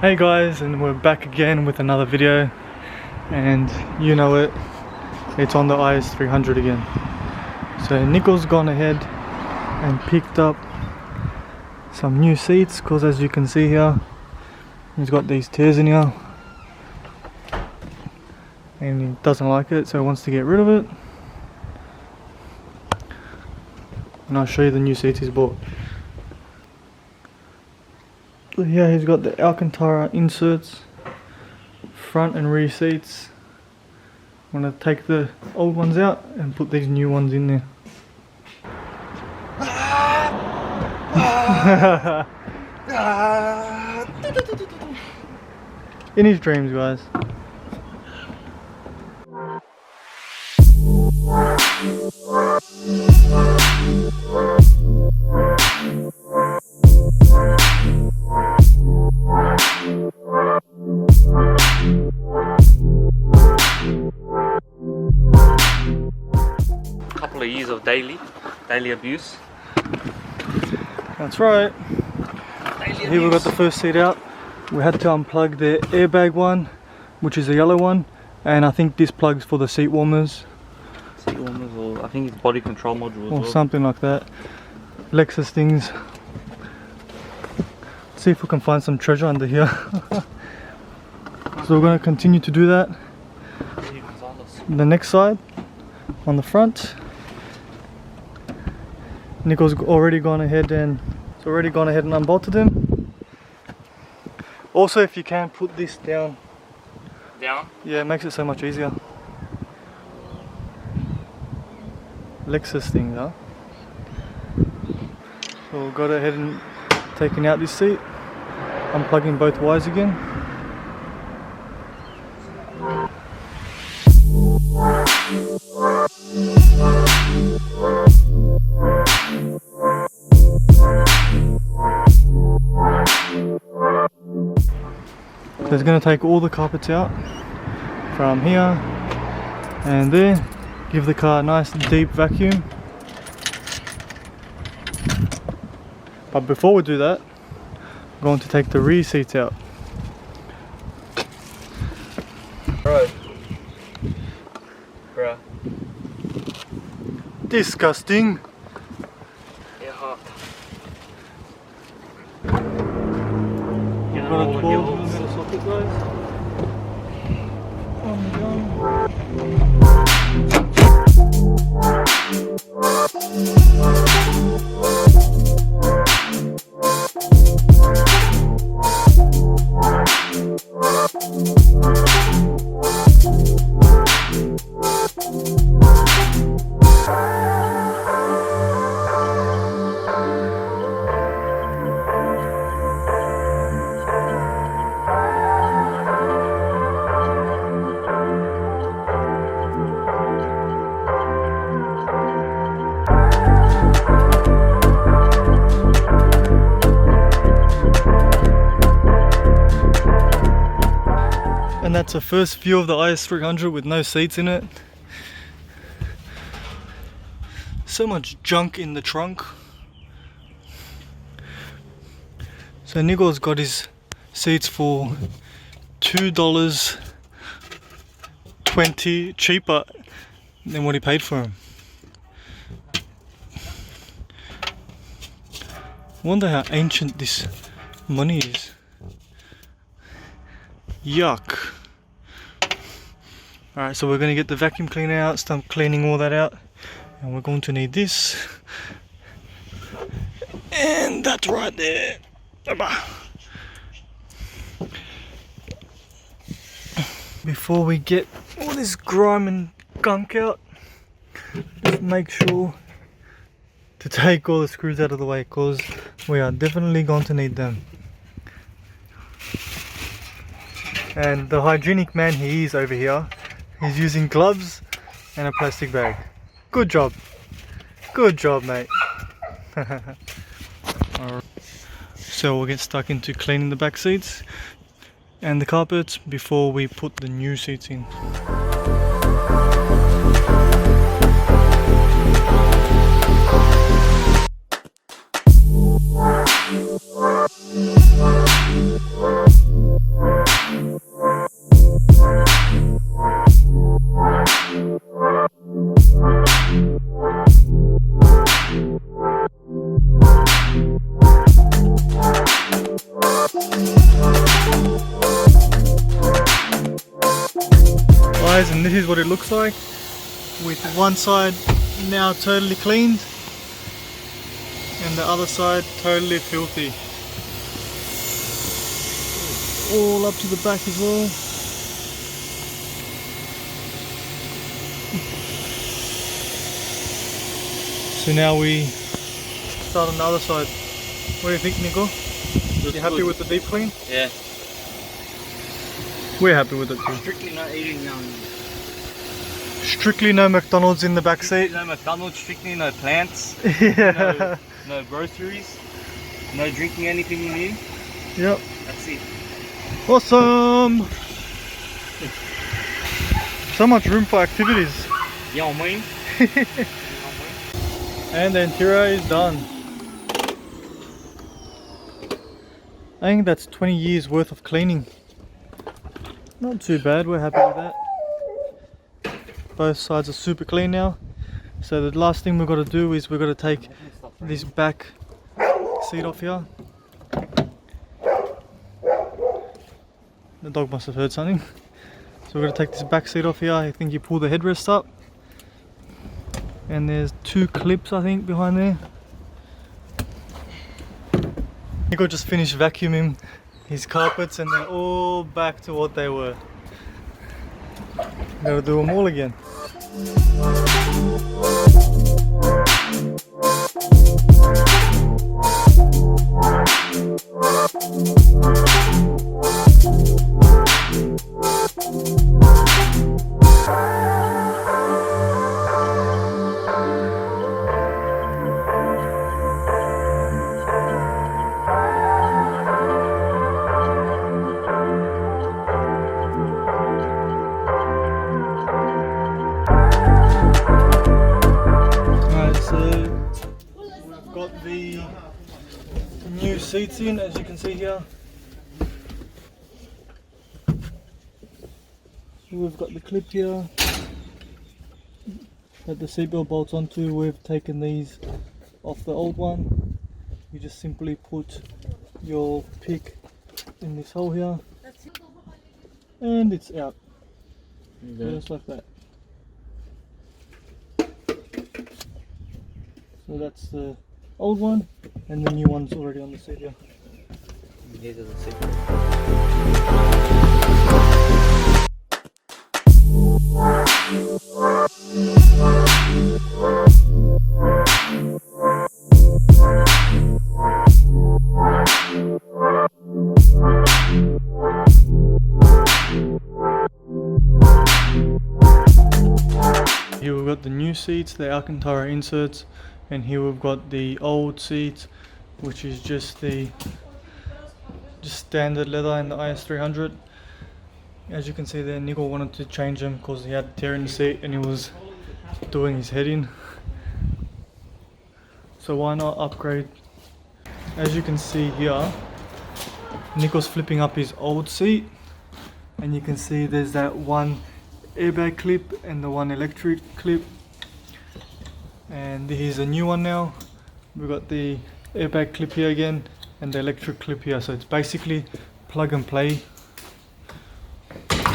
Hey guys, and we're back again with another video, and you know it, it's on the IS300 again. So Nicko's gone ahead and picked up some new seats, because as you can see here, he's got these tears in here and he doesn't like it, so he wants to get rid of it. And I'll show you the new seats he's bought. So here he's got the Alcantara inserts, front and rear seats. I'm going to take the old ones out and put these new ones in there. In his dreams, guys. Couple of years of daily abuse. That's right. So here we got the first seat out. We had to unplug the airbag one, which is the yellow one, and I think this plugs for the seat warmers. Seat warmers, or I think it's body control module as Or well. something like that. Lexus things. See if we can find some treasure under here. So we're going to continue to do that. The next side, on the front, Nicko's already gone ahead and unbolted them. Also, if you can put this down. Down? Yeah, it makes it so much easier. Lexus thing, huh? So we'll go ahead and taking out this seat, unplugging both wires again. So it's going to take all the carpets out from here and there, give the car a nice deep vacuum. But before we do that, I'm going to take the rear seats out. Bruh. Disgusting. Yeah, hot. We've got a 12mm socket, guys. On the gun. And that's a first view of the IS300 with no seats in it. So much junk in the trunk. So Nicko's got his seats for $2.20 cheaper than what he paid for them. I wonder how ancient this money is. Yuck. Alright, so we're going to get the vacuum cleaner out, start cleaning all that out, and we're going to need this and that right there. Before we get all this grime and gunk out, just make sure to take all the screws out of the way, because we are definitely going to need them. And the hygienic man he is over here, he's using gloves and a plastic bag. Good job. Good job, mate. Alright. So we'll get stuck into cleaning the back seats and the carpets before we put the new seats in. this is what it looks like, with one side now totally cleaned and the other side totally filthy. All up to the back as well. So now we start on the other side. What do you think, Nicko? You happy with the deep clean? Yeah. We're happy with it too. Strictly not eating Strictly no McDonald's in the back seat. no McDonald's, strictly no plants. Yeah. No groceries. No drinking anything in here. Yep. That's it. Awesome. So much room for activities. You know what I mean? And the interior is done. I think that's 20 years worth of cleaning. Not too bad, we're happy with that. Both sides are super clean now. So the last thing we've got to do is we've got to take this back seat off here. The dog must have heard something. So we're going to take this back seat off here. I think you pull the headrest up. And there's 2 clips, I think, behind there. Nicko just finished vacuuming his carpets and they're all back to what they were. Gotta do them all again. The new seats in, as you can see here. We've got the clip here that the seatbelt bolts onto. We've taken these off the old one. You just simply put your pick in this hole here and it's out. Just like that. So that's the old one, and the new one's already on the seat here. These are the seat. Here we've got the new seats, the Alcantara inserts, and here we've got the old seats, which is just standard leather in the IS300. As you can see there, Nicko wanted to change them because he had a tear in the seat and he was doing his head in. So why not upgrade? As you can see here, Nicko's flipping up his old seat, and you can see there's that one airbag clip and the one electric clip. And here's a new one now. We've got the airbag clip here again and the electric clip here. So it's basically plug and play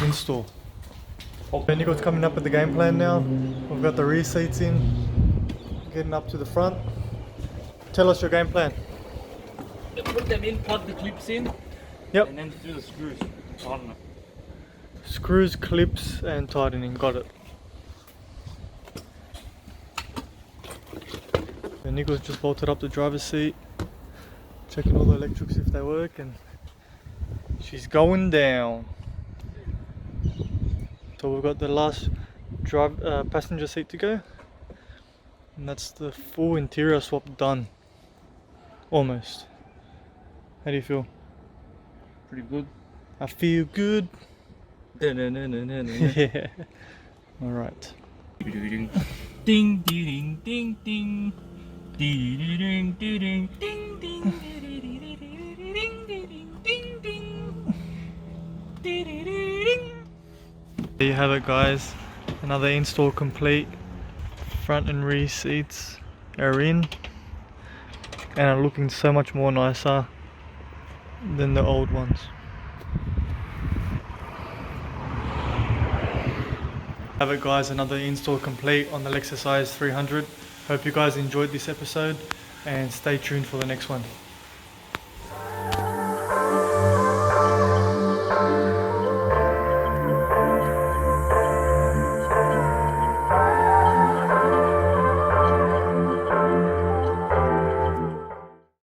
install. Okay, Nicko's coming up with the game plan now. We've got the rear seats in, getting up to the front. Tell us your game plan. Put them in, plug the clips in. Yep. And then do the screws. Tighten it. Screws, clips and tightening, got it. And Nicko's just bolted up the driver's seat, checking all the electrics if they work, and she's going down. So we've got the last passenger seat to go, and that's the full interior swap done. Almost. How do you feel? Pretty good. I feel good. Yeah. Alright. Ding ding ding ding ding. Ding ding ding ding ding ding. There you have it, guys. Another install complete. Front and rear seats are in and are looking so much more nicer than the old ones. Have it guys, another install complete on the Lexus IS300. Hope you guys enjoyed this episode and stay tuned for the next one.